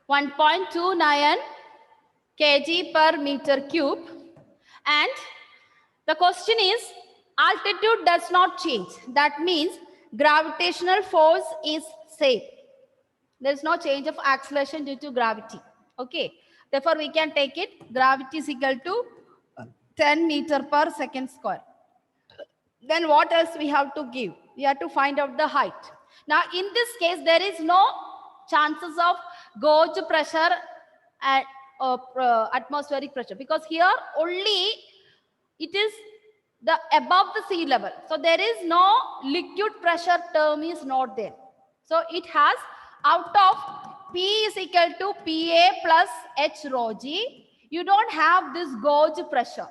1.29 kg per meter cube. And the question is, altitude does not change. That means gravitational force is same. There is no change of acceleration due to gravity. Okay. Therefore, we can take it gravity is equal to 10 meter per second square. Then what else we have to give? We have to find out the height. Now, in this case, there is no chances of gauge pressure at atmospheric pressure, because here only it is the above the sea level. So there is no liquid pressure term is not there. So it has out of P is equal to PA plus H rho G. You don't have this gauge pressure.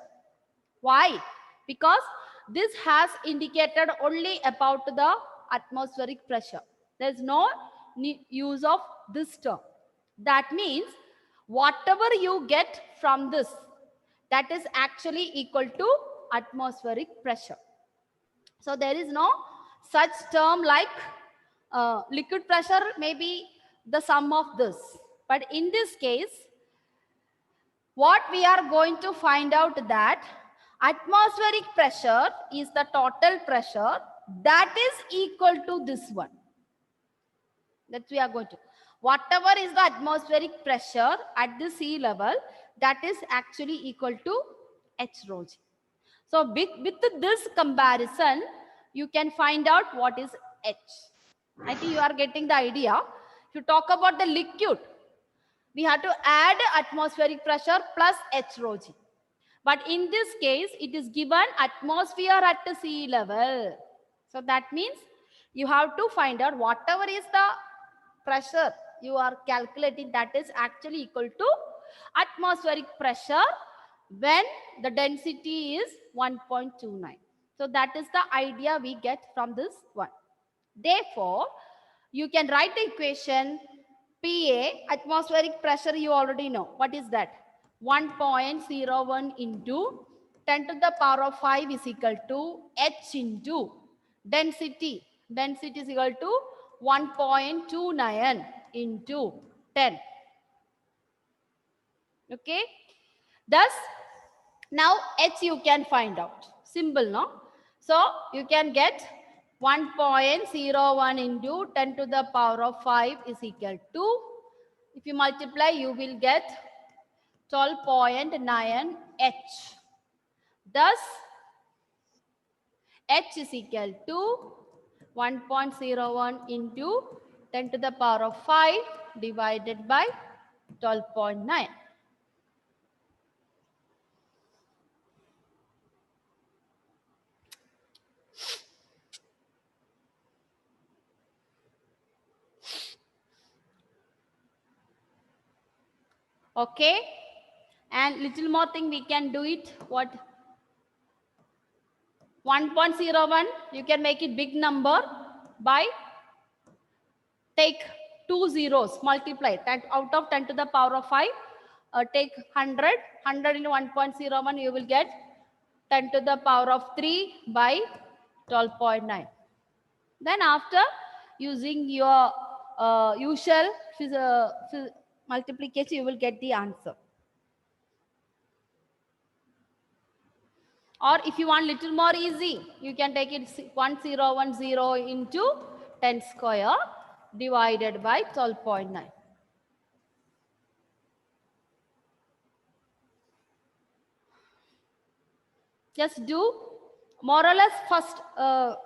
Why? Because this has indicated only about the atmospheric pressure. There is no use of this term. That means whatever you get from this, that is actually equal to atmospheric pressure. So there is no such term like liquid pressure may be the sum of this. But in this case, what we are going to find out that atmospheric pressure is the total pressure that is equal to this one. That we are going to. Whatever is the atmospheric pressure at the sea level, that is actually equal to H rho G. So with this comparison, you can find out what is H. I think you are getting the idea. If you talk about the liquid, we have to add atmospheric pressure plus H rho G. But in this case, it is given atmosphere at the sea level. So that means you have to find out whatever is the pressure you are calculating, that is actually equal to atmospheric pressure when the density is 1.29. So that is the idea we get from this one. Therefore, you can write the equation PA, atmospheric pressure, you already know. What is that? 1.01 into 10 to the power of 5 is equal to H into density. Density is equal to 1.29 into 10. Okay. Thus, now H you can find out. Simple, no? So, you can get 1.01 into 10 to the power of 5 is equal to, if you multiply, you will get 12.9 H. Thus, H is equal to 1.01 into 10 to the power of 5 divided by 12.9. Okay. And little more thing we can do it. What? 1.01, you can make it big number by take 2 zeros, multiply that out of 10 to the power of 5, take 100 into 1.01, you will get 10 to the power of 3 by 12.9. Then after using your usual multiplication, you will get the answer. Or if you want little more easy, you can take it 1010 into 10 square divided by 12.9. Just do more or less first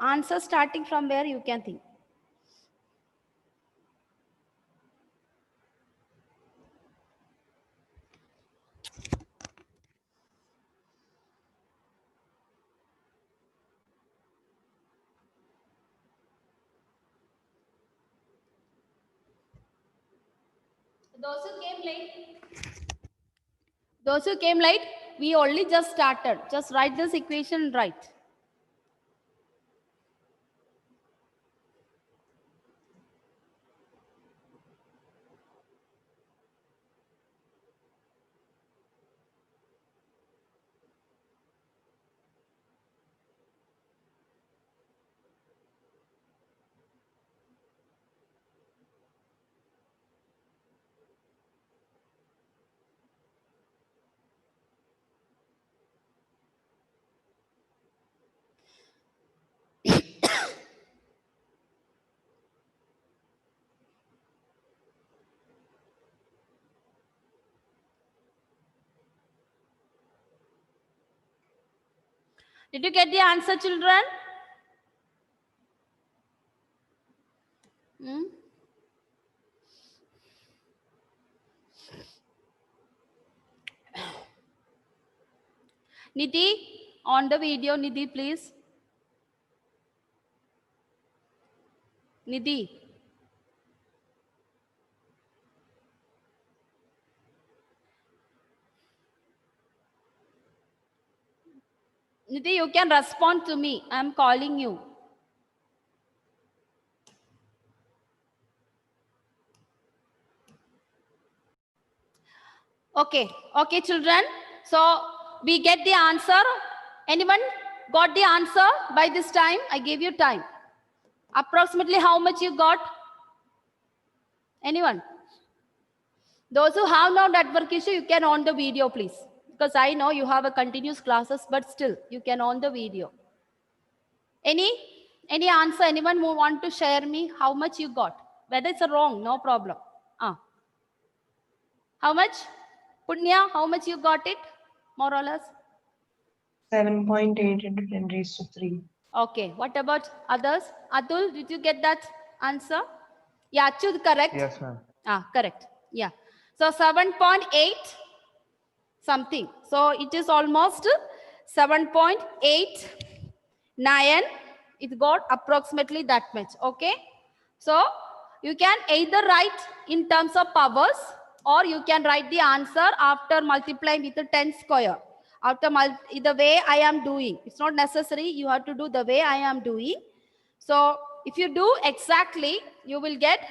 answer starting from where you can think. Those who came late, we only just started. Just write this equation right. Did you get the answer, children? Hmm? Nidhi, on the video, Nidhi, please. Nidhi. Nidhi, you can respond to me. I'm calling you. Okay, okay, children. So we get the answer. Anyone got the answer by this time? I gave you time. Approximately how much you got? Anyone? Those who have no network issue, you can on the video, please. Because I know you have a continuous classes, but still you can on the video. Any answer? Anyone who want to share me how much you got? Whether it's a wrong, no problem. How much? Punya, how much you got it? More or less? 7.8 into 10 raised to 3. Okay. What about others? Atul, did you get that answer? Yeah, Achud, correct? Yes, ma'am. Correct. Yeah. So 7.8 something. So it is almost 7.89. It got approximately that much. Okay. So you can either write in terms of powers, or you can write the answer after multiplying with the 10 square. After the way I am doing. It's not necessary. You have to do the way I am doing. So if you do exactly, you will get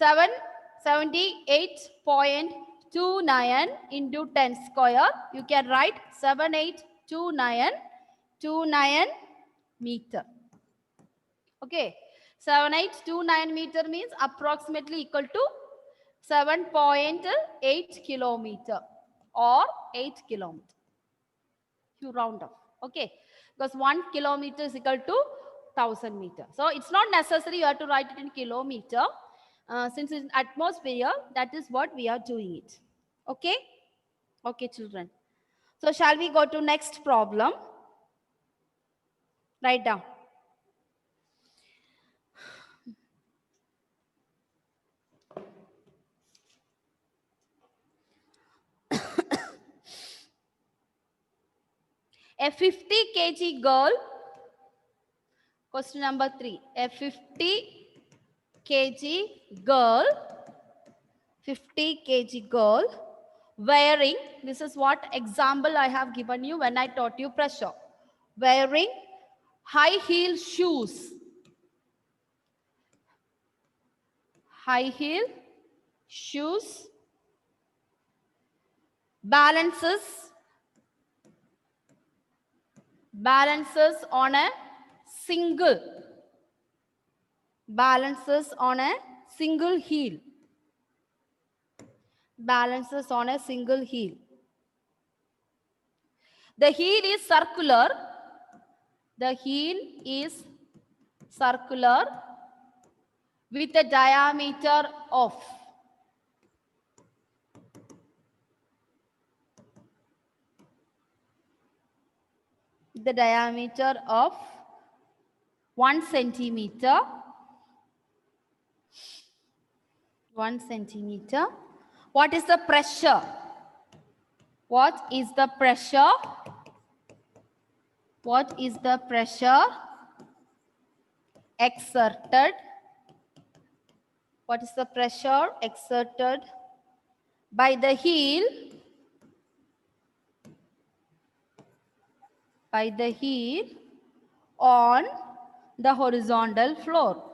778.29 into 10 square. You can write 7829 meter. Okay. 7829 meter means approximately equal to 7.8 kilometer or 8 kilometer. You round off. Okay. Because 1 kilometer is equal to 1000 meter. So it's not necessary you have to write it in kilometer. Since it's atmosphere, that is what we are doing it. Okay. Okay, children. So shall we go to next problem? Write down. A 50 kg girl, question number 3. A 50 kg girl, 50 kg girl wearing, this is what example I have given you when I taught you pressure. Wearing high heel shoes. High heel shoes balances on a single heel. Balances on a single heel. The heel is circular. The heel is circular with a diameter of 1 centimeter. 1 centimeter. What is the pressure? What is the pressure? What is the pressure exerted? What is the pressure exerted by the heel? By the heel on the horizontal floor.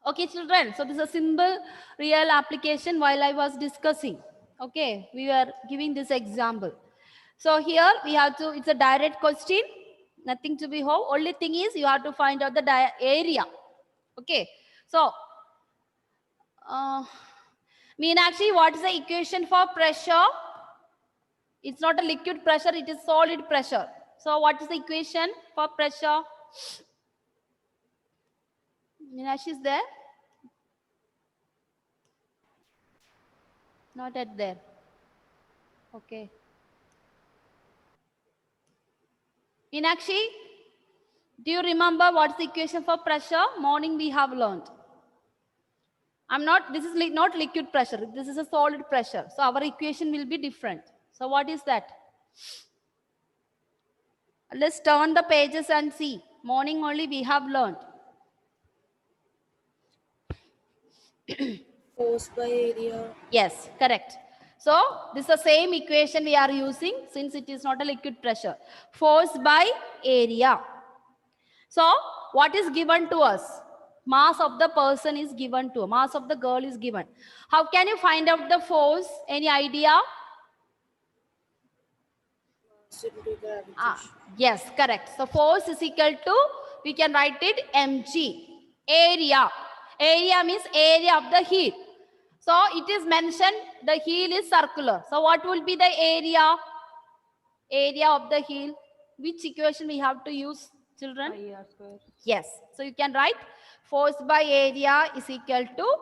Okay, children. So this is a simple real application while I was discussing. Okay, we were giving this example. So here we have to, it's a direct question. Nothing to be how. Only thing is you have to find out the area. Okay. So, Meenakshi, what is the equation for pressure? It's not a liquid pressure, it is solid pressure. So what is the equation for pressure? Meenakshi is there? Not at there. Okay. Meenakshi, do you remember what's the equation for pressure? Morning we have learned. This is not liquid pressure. This is a solid pressure. So our equation will be different. So what is that? Let's turn the pages and see. Morning only we have learned. Force by area. Yes, correct. So this is the same equation we are using since it is not a liquid pressure. Force by area. So what is given to us? Mass of the person is given to, mass of the girl is given. How can you find out the force? Any idea? Mass into gravitation. Yes, correct. So force is equal to, we can write it mg. Area. Area means area of the heel. So it is mentioned the heel is circular. So what will be the area? Area of the heel. Which equation we have to use, children? Pi r square. Yes. So you can write force by area is equal to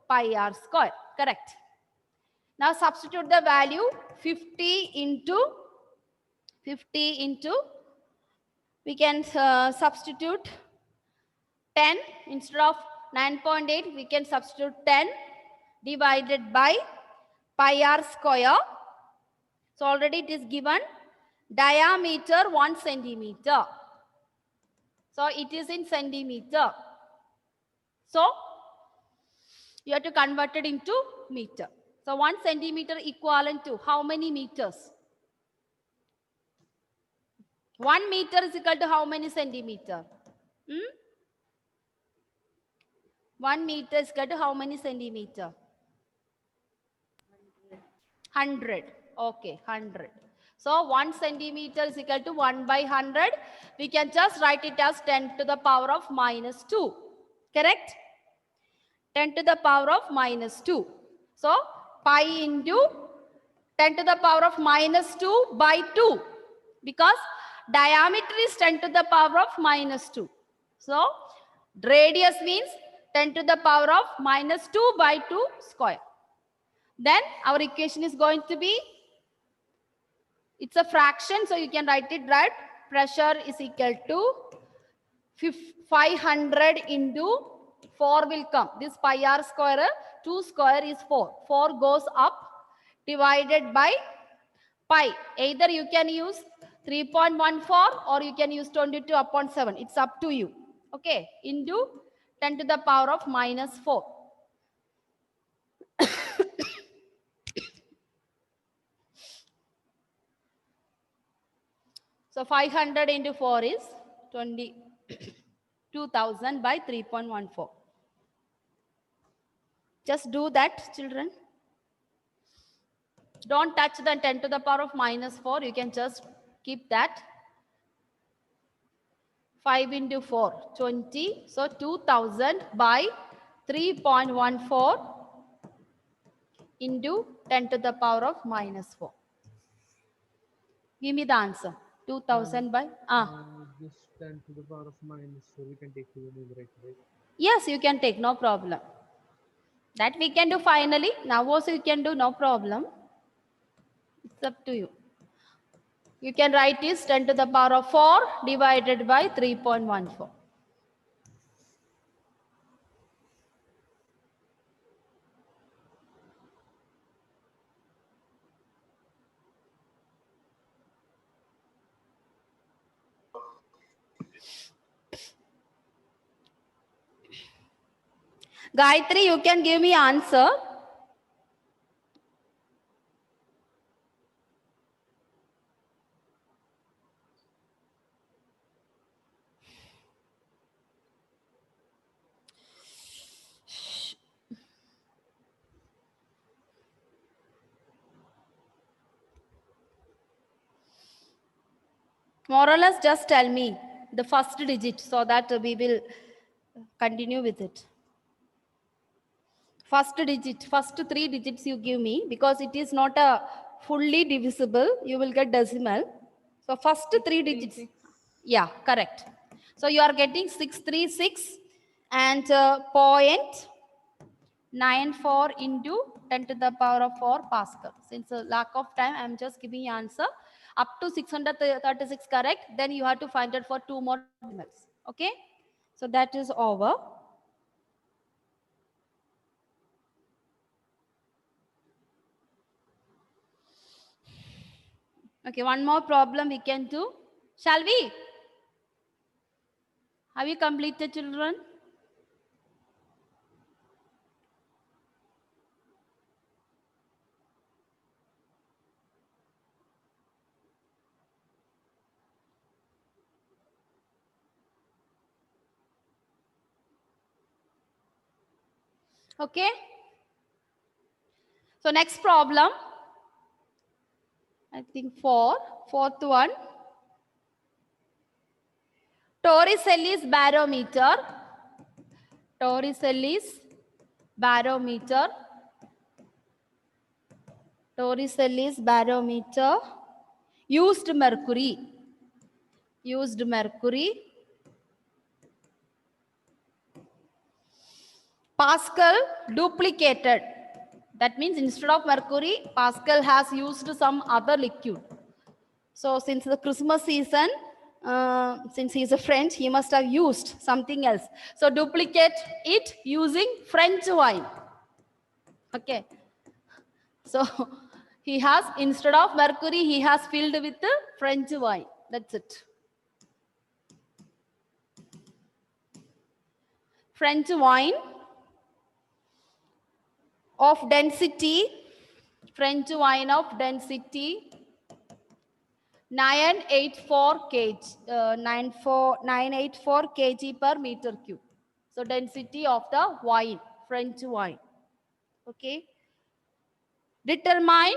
pi r square. Correct. Now substitute the value 50 into we can substitute 10 instead of 9.8 we can substitute 10 divided by pi r square. So already it is given diameter 1 centimeter. So it is in centimeter. So you have to convert it into meter. So 1 centimeter equivalent to how many meters? 1 meter is equal to how many centimeter? 1 meter is equal to how many centimeter? 100. Okay, 100. So 1 centimeter is equal to 1 by 100. We can just write it as 10 to the power of minus 2. Correct? 10 to the power of minus 2. So pi into 10 to the power of minus 2 by 2. Because diameter is 10 to the power of minus 2. So radius means 10 to the power of minus 2 by 2 square. Then our equation is going to be, it's a fraction, so you can write it right. Pressure is equal to 500 into 4 will come. This pi r square, 2 square is 4. 4 goes up divided by pi. Either you can use 3.14 or you can use 22 upon 7. It's up to you. Okay. Into 10 to the power of minus 4. So 500 into 4 is 22,000 by 3.14. Just do that, children. Don't touch the 10 to the power of minus 4. You can just keep that. 5 into 4, 20. So 2000 by 3.14 into 10 to the power of minus 4. Give me the answer. 2000 by... This 10 to the power of minus 4, we can take to the numerator, right? Yes, you can take, no problem. That we can do finally. Now also you can do, no problem. It's up to you. You can write is 10 to the power of 4 divided by 3.14. Gayatri, you can give me answer. More or less, just tell me the first digit so that we will continue with it. First digit, first 3 digits you give me because it is not a fully divisible. You will get decimal. So first 3 digits. Yeah, correct. So you are getting 636 and 0.94 into 10 to the power of 4 Pascal. Since lack of time, I am just giving you answer. Up to 636 correct. Then you have to find it for 2 more decimals. Okay. So that is over. Okay, one more problem we can do. Shall we? Have you completed, children? Okay. So next problem. I think fourth one. Torricelli's barometer. Torricelli's barometer. Torricelli's barometer used mercury. Used mercury. Pascal duplicated. That means instead of mercury, Pascal has used some other liquid. So since the Christmas season, since he's a French, he must have used something else. So duplicate it using French wine. Okay. So he has, instead of mercury, he has filled with the French wine. That's it. French wine of density, French wine of density 984 kg, 984 kg per meter cube. So density of the wine, French wine. Okay. Determine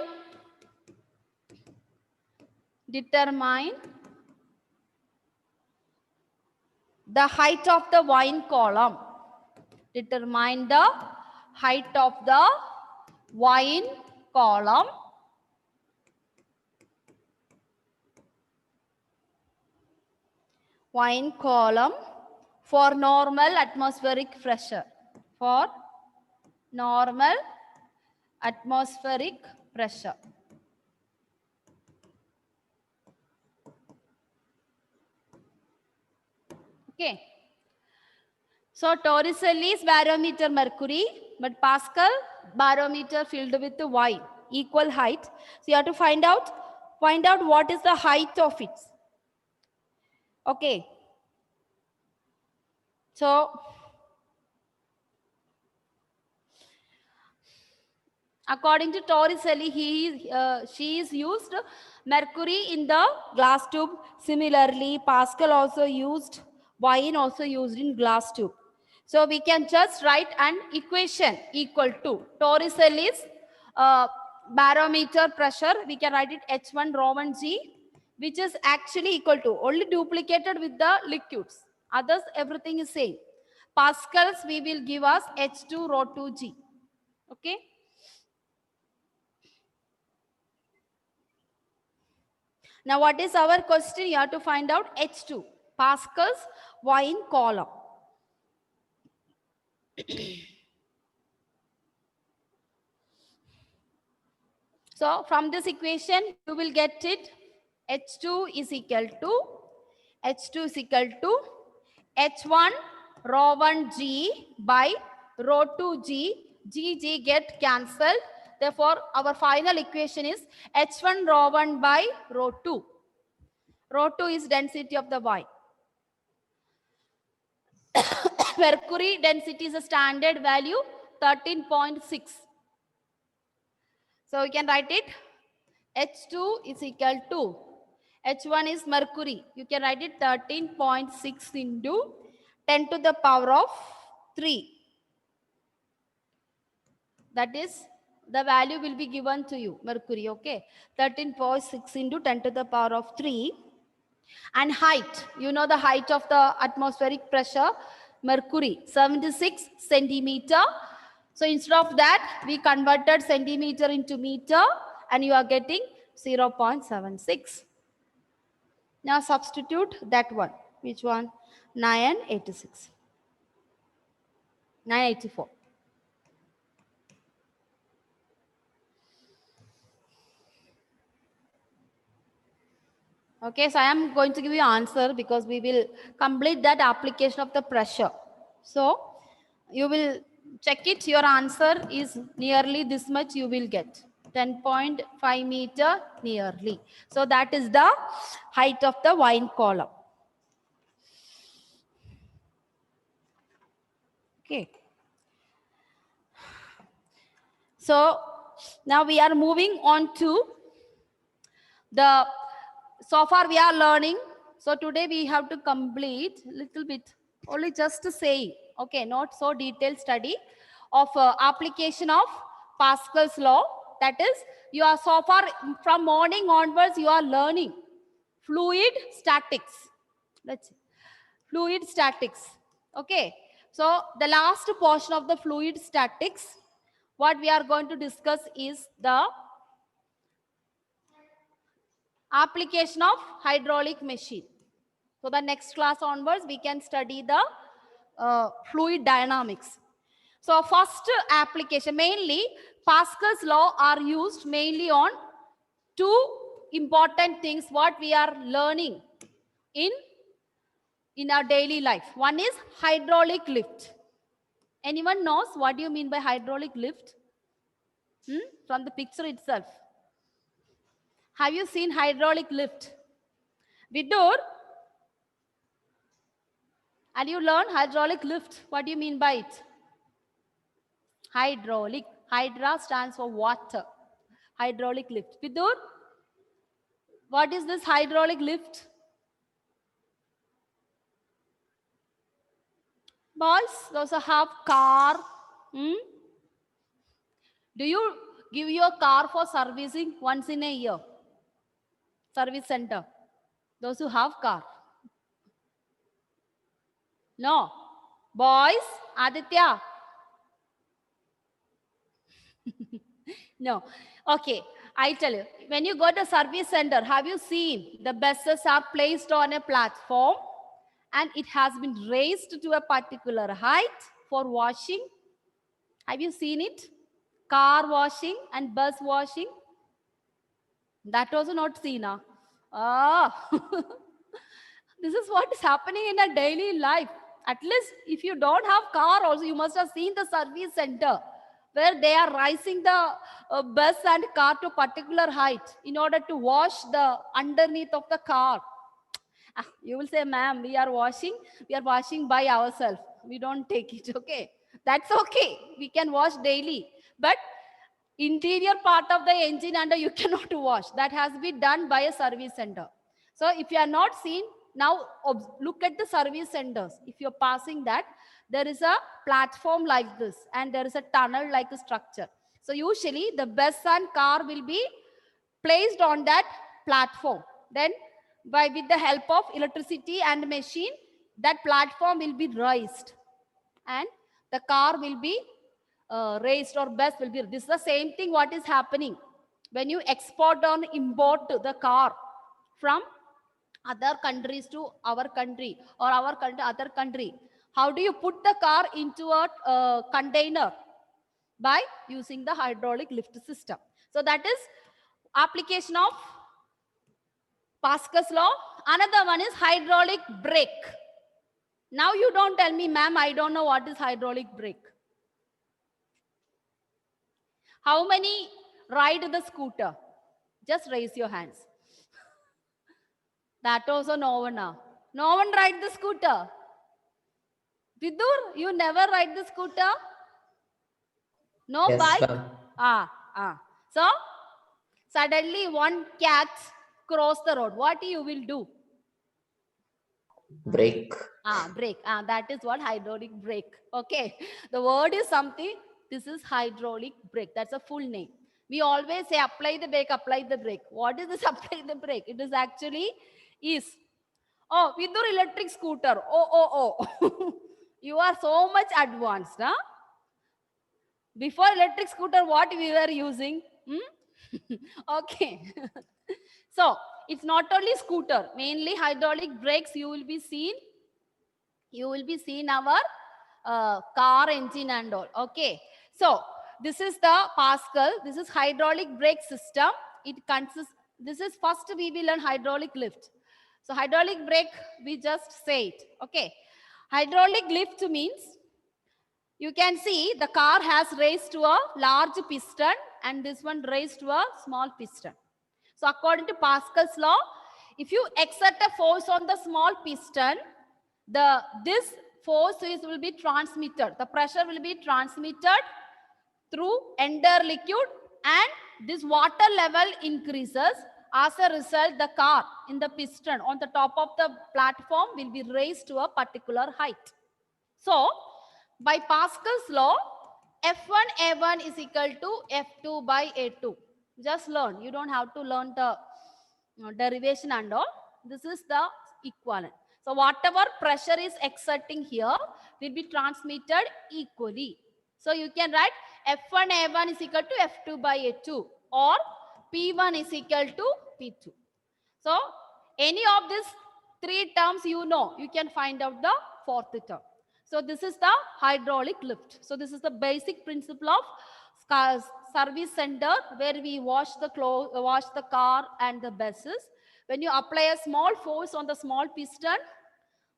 the height of the wine column. Determine the height of the wine column. Wine column for normal atmospheric pressure. For normal atmospheric pressure. Okay. So Torricelli's barometer mercury, but Pascal barometer filled with the wine, equal height. So you have to find out what is the height of it. Okay. So according to Torricelli, she is used mercury in the glass tube. Similarly, Pascal also used wine, also used in glass tube. So we can just write an equation equal to Torricelli's barometer pressure. We can write it H1 rho 1 G, which is actually equal to, only duplicated with the liquids. Others, everything is same. Pascals we will give us H2 rho 2 G. Okay. Now, what is our question? You have to find out H2, Pascal's wine column. So, from this equation, you will get it. H2 is equal to H1 rho 1 G by rho 2 G. G get cancelled. Therefore, our final equation is H1 rho 1 by rho 2. Rho 2 is density of the wine. Mercury density is a standard value 13.6. So we can write it H2 is equal to H1 is mercury. You can write it 13.6 into 10 to the power of 3. That is, the value will be given to you, mercury, okay? 13.6 into 10 to the power of 3. And height, you know the height of the atmospheric pressure, mercury, 76 centimeter. So instead of that, we converted centimeter into meter and you are getting 0.76. Now substitute that one. Which one? 986. 984. Okay, so I am going to give you answer because we will complete that application of the pressure. So you will check it. Your answer is nearly this much you will get. 10.5 meter nearly. So that is the height of the wine column. Okay. So now we are moving on to the, so far we are learning. So today we have to complete little bit, only just to say, okay, not so detailed study of application of Pascal's law. That is, you are so far from morning onwards, you are learning fluid statics. Let's see. Fluid statics. Okay. So the last portion of the fluid statics, what we are going to discuss is the application of hydraulic machine. So the next class onwards, we can study the fluid dynamics. So first application, mainly Pascal's law are used mainly on two important things what we are learning in our daily life. One is hydraulic lift. Anyone knows what do you mean by hydraulic lift? From the picture itself. Have you seen hydraulic lift? Vidur, and you learn hydraulic lift. What do you mean by it? Hydraulic. Hydra stands for water. Hydraulic lift. Vidur, what is this hydraulic lift? Boys, those who have car. Do you give your car for servicing once in a year? Service center. Those who have car. No. Boys, Aditya. No. Okay. I tell you, when you go to service center, have you seen the buses are placed on a platform and it has been raised to a particular height for washing? Have you seen it? Car washing and bus washing? That also not seen. Ah. This is what is happening in a daily life. At least if you don't have car also, you must have seen the service center where they are raising the bus and car to particular height in order to wash the underneath of the car. You will say, ma'am, we are washing by ourselves. We don't take it, okay? That's okay. We can wash daily. But interior part of the engine under you cannot wash. That has been done by a service center. So if you are not seen, now look at the service centers. If you're passing that, there is a platform like this and there is a tunnel like a structure. So usually the bus and car will be placed on that platform. Then with the help of electricity and machine, that platform will be raised and the car will be raised or bus will be. This is the same thing what is happening when you export or import the car from other countries to our country or our country other country. How do you put the car into a container? By using the hydraulic lift system. So that is application of Pascal's law. Another one is hydraulic brake. Now you don't tell me, ma'am, I don't know what is hydraulic brake. How many ride the scooter? Just raise your hands. That also no one now. No one ride the scooter. Vidur, you never ride the scooter? No Yes, bike? ma'am. So, suddenly one cat cross the road. What you will do? Brake. Brake. That is what hydraulic brake. Okay. The word is something. This is hydraulic brake. That's a full name. We always say apply the brake, apply the brake. What is this apply the brake? It is actually is. Oh, with your electric scooter. Oh. You are so much advanced. Huh? Before electric scooter, what we were using? Okay. So, it's not only scooter. Mainly hydraulic brakes you will be seen. You will be seen our car engine and all. Okay. So, this is the Pascal. This is hydraulic brake system. It consists. This is first we will learn hydraulic lift. So hydraulic brake, we just say it. Okay. Hydraulic lift means you can see the car has raised to a large piston and this one raised to a small piston. So according to Pascal's law, if you exert a force on the small piston, this force will be transmitted. The pressure will be transmitted through entire liquid and this water level increases. As a result, the car in the piston on the top of the platform will be raised to a particular height. So, by Pascal's law, F1 A1 is equal to F2 by A2. Just learn. You don't have to learn the derivation and all. This is the equivalent. So, whatever pressure is exerting here will be transmitted equally. So, you can write F1 A1 is equal to F2 by A2 or P1 is equal to P2. So, any of these three terms you know, you can find out the fourth term. So, this is the hydraulic lift. So, this is the basic principle of service center where we wash the clothes, wash the car and the buses. When you apply a small force on the small piston,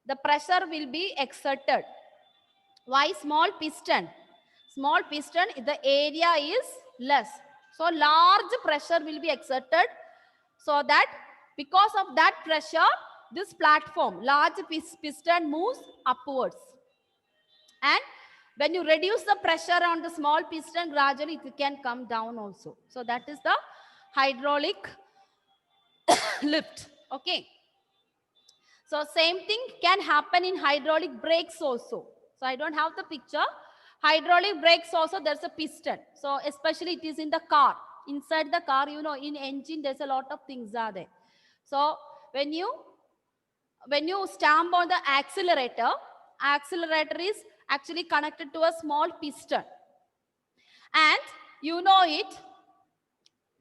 the pressure will be exerted. Why small piston? Small piston, the area is less. So large pressure will be exerted so that because of that pressure, this platform, large piston moves upwards. And when you reduce the pressure on the small piston, gradually it can come down also. So that is the hydraulic lift. Okay. So same thing can happen in hydraulic brakes also. So I don't have the picture. Hydraulic brakes also, there's a piston. So especially it is in the car. Inside the car, you know, in engine, there's a lot of things are there. So when you stamp on the accelerator is actually connected to a small piston. And you know it,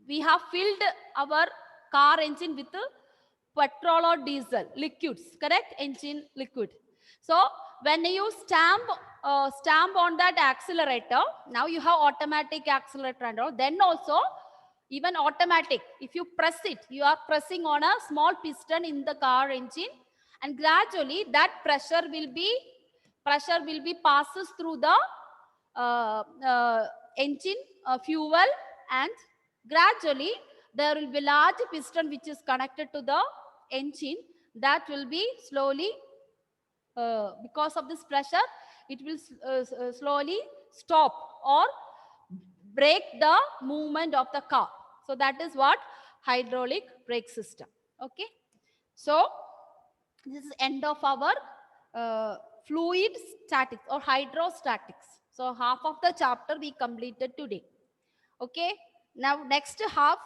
we have filled our car engine with petrol or diesel, liquids, correct? Engine liquid. So when you stamp on that accelerator, now you have automatic accelerator and all, then also even automatic, if you press it, you are pressing on a small piston in the car engine and gradually that pressure will be passes through the engine fuel and gradually there will be large piston which is connected to the engine that will be slowly because of this pressure it will slowly stop or break the movement of the car. So that is what hydraulic brake system. Okay. So this is end of our fluid statics or hydrostatics. So half of the chapter we completed today. Okay. Now next half,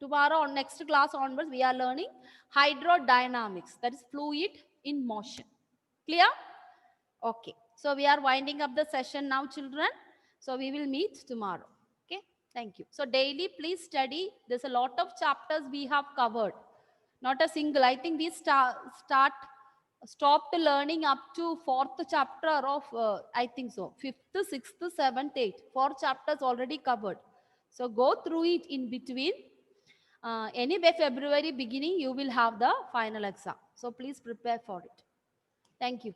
tomorrow or next class onwards, we are learning hydrodynamics. That is fluid in motion. Clear? Okay. So we are winding up the session now, children. So we will meet tomorrow. Okay. Thank you. So daily, please study. There's a lot of chapters we have covered. Not a single. I think we stopped learning up to 4th chapter of, I think so, 5th, 6th, 7th, 8th. 4 chapters already covered. So go through it in between. Anyway, February beginning, you will have the final exam. So please prepare for it. Thank you.